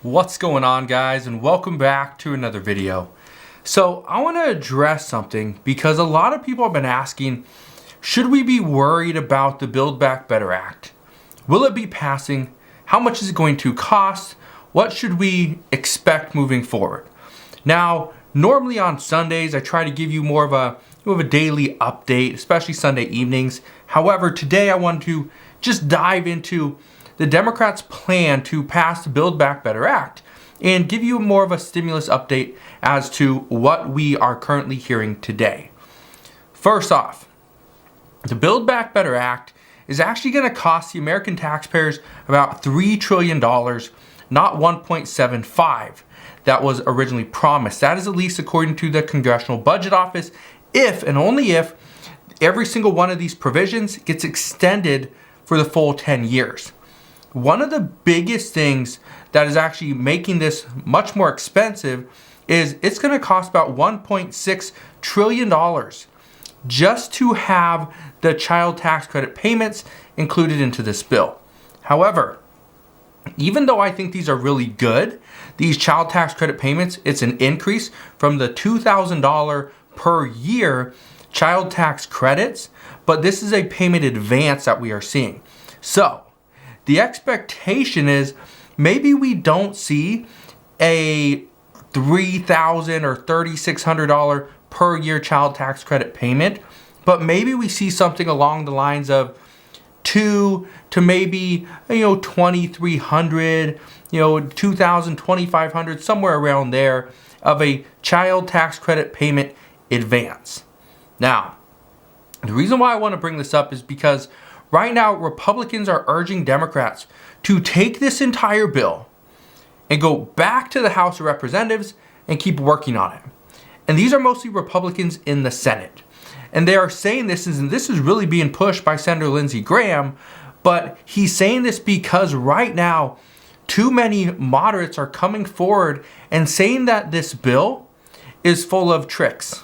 What's going on, guys, and welcome back to another video. So I want to address something because a lot of people have been asking, should we be worried about the Build Back Better Act? Will it be passing? How much is it going to cost? What should we expect moving forward? Now, normally on Sundays, I try to give you more of a daily update, especially Sunday evenings. However, today I want to just dive into the Democrats' plan to pass the Build Back Better Act and give you more of a stimulus update as to what we are currently hearing today. First off, the Build Back Better Act is actually going to cost the American taxpayers about $3 trillion, not 1.75 that was originally promised. That is at least according to the Congressional Budget Office, if and only if every single one of these provisions gets extended for the full 10 years. One of the biggest things that is actually making this much more expensive is it's going to cost about $1.6 trillion just to have the child tax credit payments included into this bill. However, even though I think these are really good, these child tax credit payments, it's an increase from the $2,000 per year child tax credits, but this is a payment advance that we are seeing. So, the expectation is maybe we don't see a $3,000 or $3,600 per year child tax credit payment, but maybe we see something along the lines of $2,000 to maybe $2,300, $2,000, $2,500, somewhere around there of a child tax credit payment advance. Now, the reason why I want to bring this up is because right now, Republicans are urging Democrats to take this entire bill and go back to the House of Representatives and keep working on it. And these are mostly Republicans in the Senate. And they are saying this is really being pushed by Senator Lindsey Graham, but he's saying this because right now, too many moderates are coming forward and saying that this bill is full of tricks,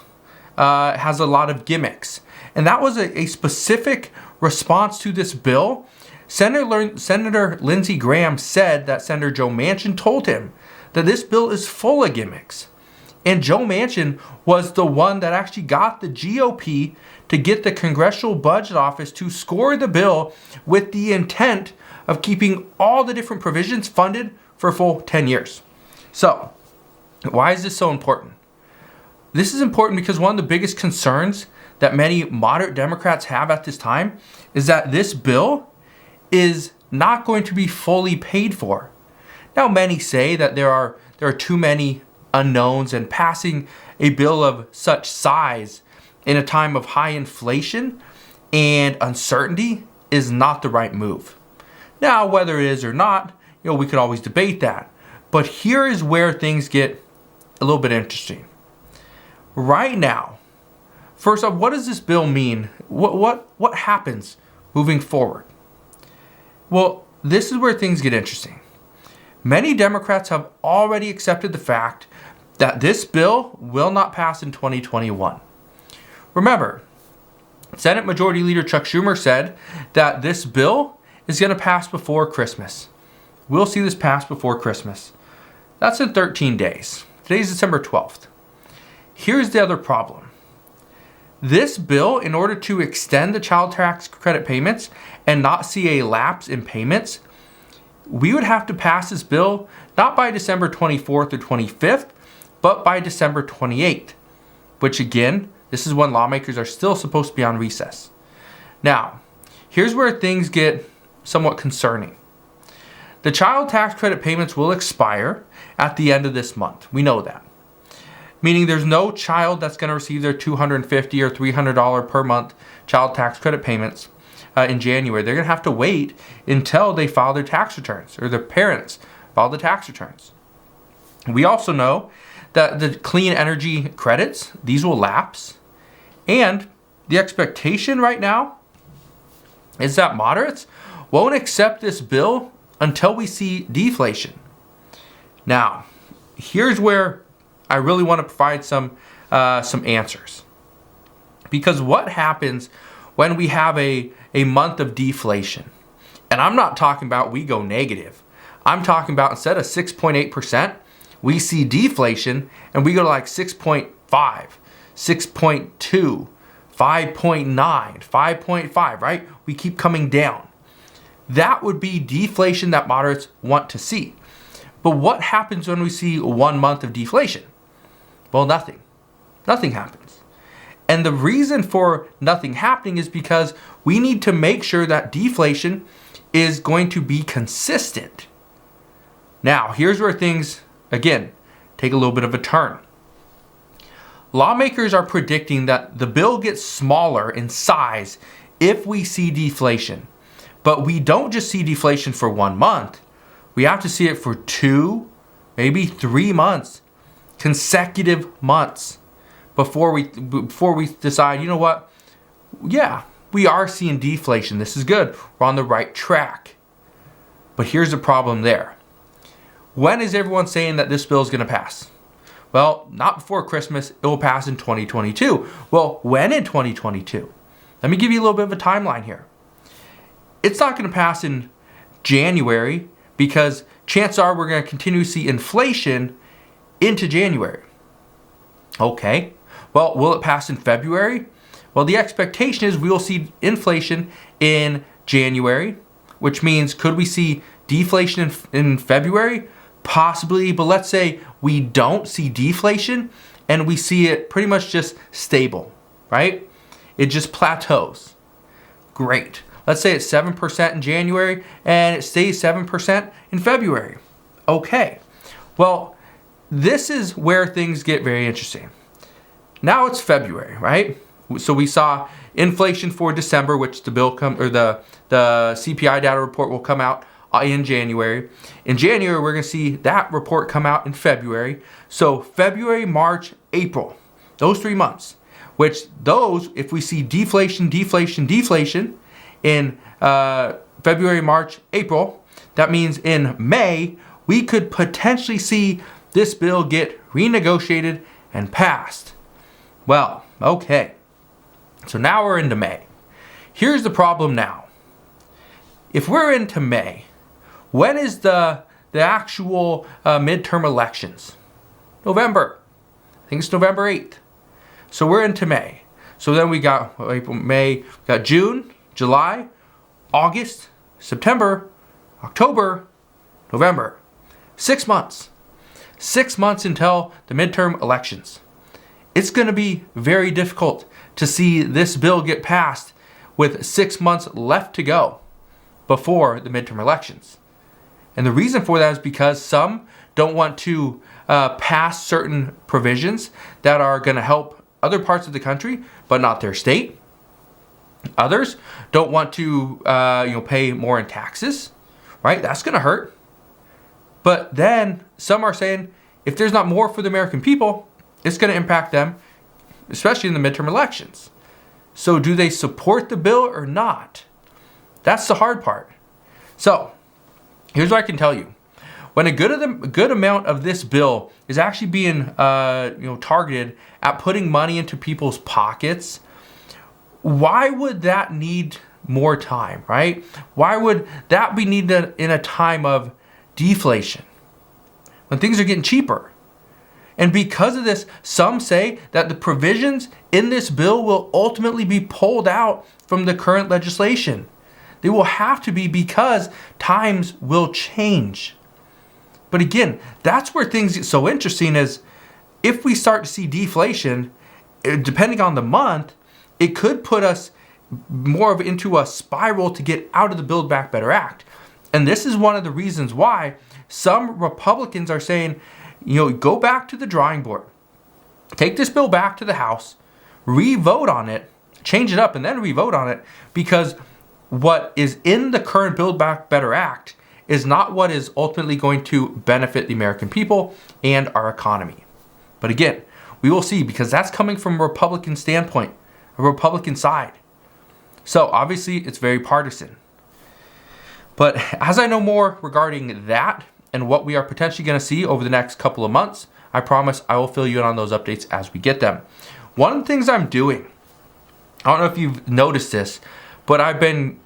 has a lot of gimmicks. And that was a specific response to this bill. Senator Lindsey Graham said that Senator Joe Manchin told him that this bill is full of gimmicks. And Joe Manchin was the one that actually got the GOP to get the Congressional Budget Office to score the bill with the intent of keeping all the different provisions funded for a full 10 years. So, why is this so important? This is important because one of the biggest concerns that many moderate Democrats have at this time is that this bill is not going to be fully paid for. Now, many say that there are too many unknowns, and passing a bill of such size in a time of high inflation and uncertainty is not the right move. Now, whether it is or not, we could always debate that. But here is where things get a little bit interesting. Right now, first off, what does this bill mean? What happens moving forward? Well, this is where things get interesting. Many Democrats have already accepted the fact that this bill will not pass in 2021. Remember, Senate Majority Leader Chuck Schumer said that this bill is going to pass before Christmas. We'll see this pass before Christmas. That's in 13 days. Today's December 12th. Here's the other problem. This bill, in order to extend the child tax credit payments and not see a lapse in payments, we would have to pass this bill not by December 24th or 25th, but by December 28th, which again, this is when lawmakers are still supposed to be on recess. Now, here's where things get somewhat concerning. The child tax credit payments will expire at the end of this month. We know that. Meaning there's no child that's going to receive their $250 or $300 per month child tax credit payments in January. They're going to have to wait until they file their tax returns, or their parents file the tax returns. We also know that the clean energy credits, these will lapse. And the expectation right now is that moderates won't accept this bill until we see deflation. Now, here's where I really want to provide some answers. Because what happens when we have a month of deflation? And I'm not talking about we go negative. I'm talking about instead of 6.8%, we see deflation and we go to like 6.5, 6.2, 5.9, 5.5, right? We keep coming down. That would be deflation that moderates want to see. But what happens when we see 1 month of deflation? Well, nothing. Nothing happens. And the reason for nothing happening is because we need to make sure that deflation is going to be consistent. Now, here's where things, again, take a little bit of a turn. Lawmakers are predicting that the bill gets smaller in size if we see deflation. But we don't just see deflation for 1 month. We have to see it for 2, maybe 3 months, consecutive months before we decide, you know what? Yeah, we are seeing deflation. This is good. We're on the right track. But here's the problem there. When is everyone saying that this bill is going to pass? Well, not before Christmas. It will pass in 2022. Well, when in 2022? Let me give you a little bit of a timeline here. It's not going to pass in January because chances are we're going to continue to see inflation into January. Okay. Well, will it pass in February? Well, the expectation is we will see inflation in January, which means could we see deflation in February? Possibly, but let's say we don't see deflation and we see it pretty much just stable, right? It just plateaus. Great. Let's say it's 7% in January and it stays 7% in February. Okay. Well, this is where things get very interesting. Now it's February, right? So we saw inflation for December, which the CPI data report will come out in January. In January, we're going to see that report come out in February. So February, March, April, those 3 months, which those, if we see deflation in February, March, April, that means in May, we could potentially see this bill get renegotiated and passed. Well, okay. So now we're into May. Here's the problem now. If we're into May, when is the actual midterm elections? November. I think it's November 8th. So we're into May. So then we got April, May, we got June, July, August, September, October, November. 6 months. 6 months until the midterm elections. It's going to be very difficult to see this bill get passed with 6 months left to go before the midterm elections. And the reason for that is because some don't want to pass certain provisions that are going to help other parts of the country, but not their state. Others don't want to pay more in taxes, right? That's going to hurt. But then some are saying if there's not more for the American people, it's going to impact them, especially in the midterm elections. So do they support the bill or not? That's the hard part. So here's what I can tell you. When a good amount of this bill is actually being targeted at putting money into people's pockets, why would that need more time, right? Why would that be needed in a time of deflation when things are getting cheaper? And because of this, some say that the provisions in this bill will ultimately be pulled out from the current legislation. They will have to be because times will change. But again, that's where things get so interesting is if we start to see deflation, depending on the month, it could put us more of into a spiral to get out of the Build Back Better Act. And this is one of the reasons why some Republicans are saying, go back to the drawing board. Take this bill back to the House, re-vote on it, change it up, and then re-vote on it, because what is in the current Build Back Better Act is not what is ultimately going to benefit the American people and our economy. But again, we will see, because that's coming from a Republican standpoint, a Republican side. So obviously it's very partisan. But as I know more regarding that and what we are potentially going to see over the next couple of months, I promise I will fill you in on those updates as we get them. One of the things I'm doing, I don't know if you've noticed this, but I've been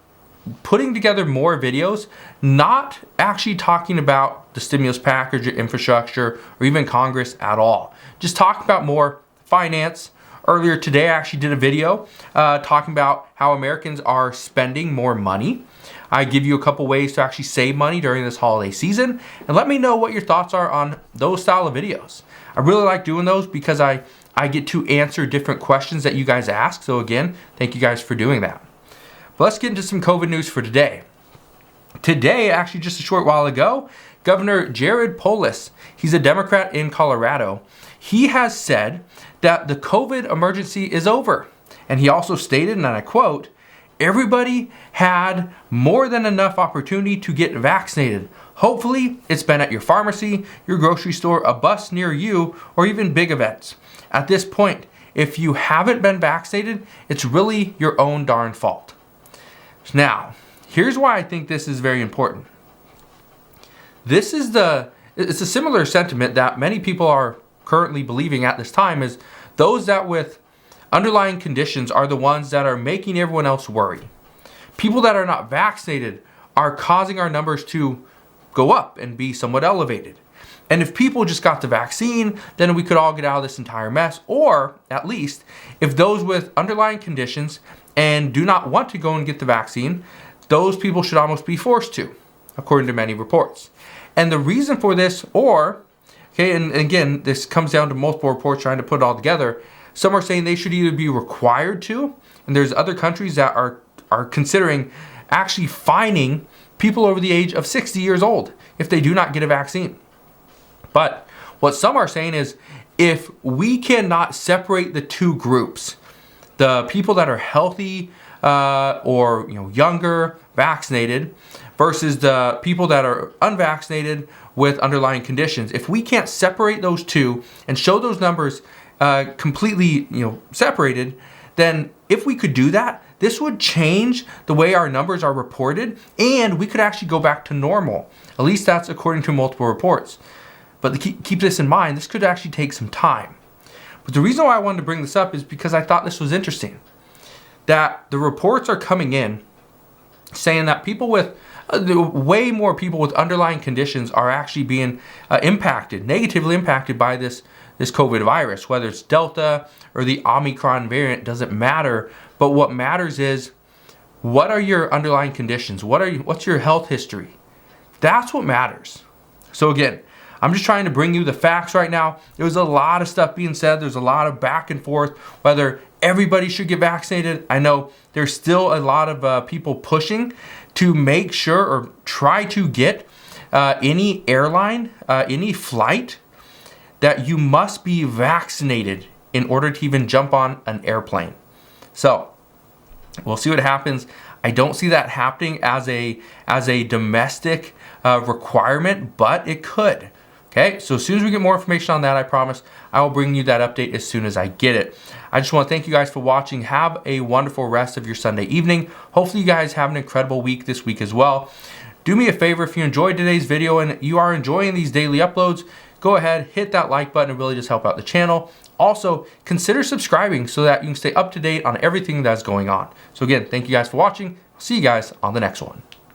putting together more videos, not actually talking about the stimulus package or infrastructure or even Congress at all. Just talking about more finance. Earlier today, I actually did a video talking about how Americans are spending more money. I give you a couple ways to actually save money during this holiday season, and let me know what your thoughts are on those style of videos. I really like doing those because I get to answer different questions that you guys ask. So again, thank you guys for doing that. But let's get into some COVID news for today. Today, actually just a short while ago, Governor Jared Polis, he's a Democrat in Colorado, he has said that the COVID emergency is over. And he also stated, and I quote, "Everybody had more than enough opportunity to get vaccinated. Hopefully, it's been at your pharmacy, your grocery store, a bus near you, or even big events. At this point, if you haven't been vaccinated, it's really your own darn fault." Now, here's why I think this is very important. It's a similar sentiment that many people are currently believing at this time, is those that with underlying conditions are the ones that are making everyone else worry. People that are not vaccinated are causing our numbers to go up and be somewhat elevated. And if people just got the vaccine, then we could all get out of this entire mess. Or at least if those with underlying conditions and do not want to go and get the vaccine, those people should almost be forced to, according to many reports. And the reason for this, and again, this comes down to multiple reports trying to put it all together. Some are saying they should either be required to, and there's other countries that are considering actually fining people over the age of 60 years old if they do not get a vaccine. But what some are saying is, if we cannot separate the two groups, the people that are healthy or younger, vaccinated, versus the people that are unvaccinated with underlying conditions, if we can't separate those two and show those numbers completely separated, then if we could do that, this would change the way our numbers are reported, and we could actually go back to normal. At least that's according to multiple reports. But keep this in mind, this could actually take some time. But the reason why I wanted to bring this up is because I thought this was interesting. That the reports are coming in saying that people with, way more people with underlying conditions are actually being negatively impacted by this COVID virus. Whether it's Delta or the Omicron variant, doesn't matter. But what matters is, what are your underlying conditions? What's your health history? That's what matters. So again, I'm just trying to bring you the facts right now. There's a lot of stuff being said. There's a lot of back and forth whether everybody should get vaccinated. I know there's still a lot of people pushing to make sure or try to get any airline, any flight, that you must be vaccinated in order to even jump on an airplane. So we'll see what happens. I don't see that happening as a domestic requirement, but it could. Okay, so as soon as we get more information on that, I promise I will bring you that update as soon as I get it. I just want to thank you guys for watching. Have a wonderful rest of your Sunday evening. Hopefully you guys have an incredible week this week as well. Do me a favor, if you enjoyed today's video and you are enjoying these daily uploads, go ahead, hit that like button. It really does help out the channel. Also, consider subscribing so that you can stay up to date on everything that's going on. So again, thank you guys for watching. I'll see you guys on the next one.